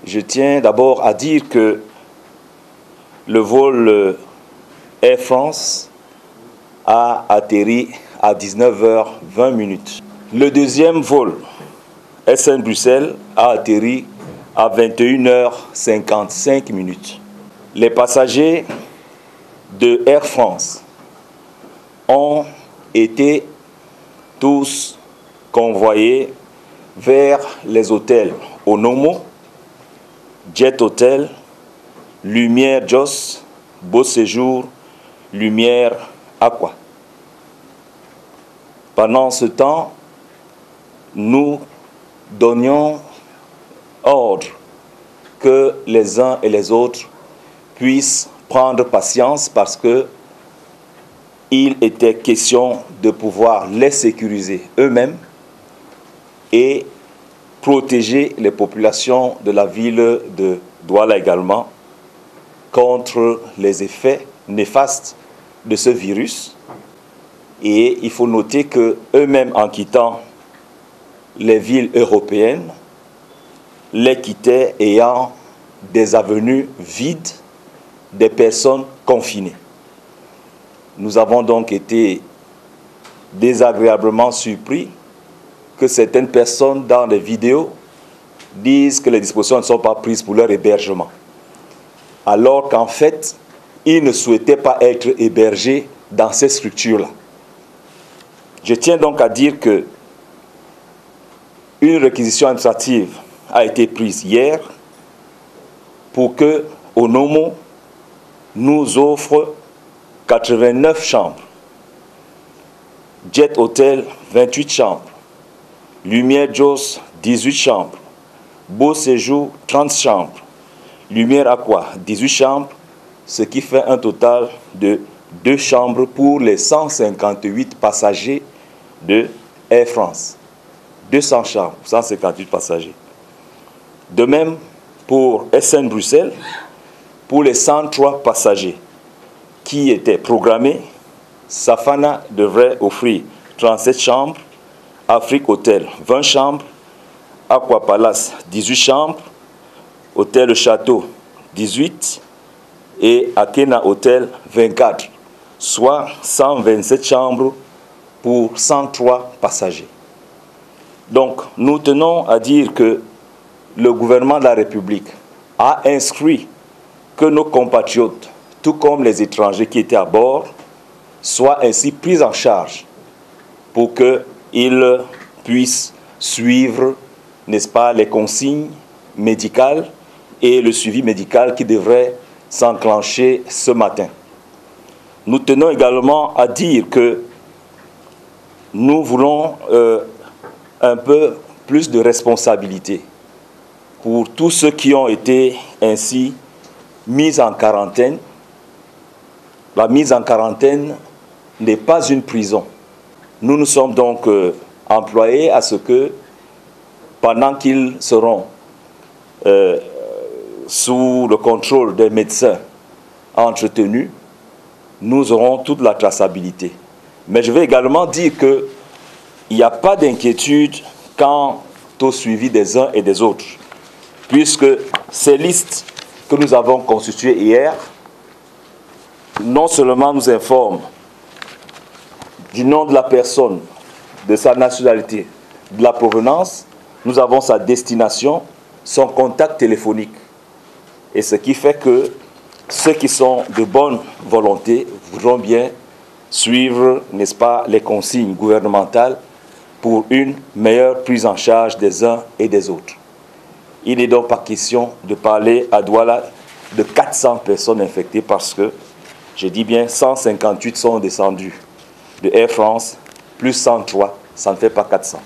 Je tiens d'abord à dire que le vol Air France a atterri à 19h20. Le deuxième vol SN Bruxelles a atterri à 21h55. Les passagers de Air France ont été tous convoyés vers les hôtels Onomo, Jet Hotel, Lumière Joss, Beau Séjour, Lumière Aqua. Pendant ce temps, nous donnions ordre que les uns et les autres puissent prendre patience parce que il était question de pouvoir les sécuriser eux-mêmes et protéger les populations de la ville de Douala également contre les effets néfastes de ce virus. Et il faut noter qu'eux-mêmes, en quittant les villes européennes, les quittaient ayant des avenues vides, des personnes confinées. Nous avons donc été désagréablement surpris que certaines personnes dans les vidéos disent que les dispositions ne sont pas prises pour leur hébergement, alors qu'en fait, ils ne souhaitaient pas être hébergés dans ces structures-là. Je tiens donc à dire que une réquisition administrative a été prise hier pour que Onomo nous offre 89 chambres, Jet Hotel 28 chambres, Lumière Joss 18 chambres, Beau Séjour 30 chambres, Lumière Aqua 18 chambres, ce qui fait un total de 2 chambres pour les 158 passagers de Air France. 200 chambres, 158 passagers. De même pour SN Bruxelles, pour les 103 passagers qui étaient programmés, Safana devrait offrir 37 chambres, Afrique Hotel 20 chambres, Aqua Palace 18 chambres, Hôtel Le Château 18 et Akena Hotel 24, soit 127 chambres pour 103 passagers. Donc, nous tenons à dire que le gouvernement de la République a inscrit que nos compatriotes, tout comme les étrangers qui étaient à bord, soient ainsi pris en charge pour qu'ils puissent suivre, n'est-ce pas, les consignes médicales et le suivi médical qui devrait s'enclencher ce matin. Nous tenons également à dire que nous voulons un peu plus de responsabilité pour tous ceux qui ont été ainsi mis en quarantaine. La mise en quarantaine n'est pas une prison. Nous nous sommes donc employés à ce que, pendant qu'ils seront sous le contrôle des médecins entretenus, nous aurons toute la traçabilité. Mais je vais également dire qu'il n'y a pas d'inquiétude quant au suivi des uns et des autres, puisque ces listes que nous avons constituées hier, non seulement nous informent du nom de la personne, de sa nationalité, de la provenance, nous avons sa destination, son contact téléphonique. Et ce qui fait que ceux qui sont de bonne volonté voudront bien suivre, n'est-ce pas, les consignes gouvernementales pour une meilleure prise en charge des uns et des autres. Il n'est donc pas question de parler à Douala de 400 personnes infectées parce que, je dis bien, 158 sont descendus de Air France, plus 103, ça ne fait pas 400.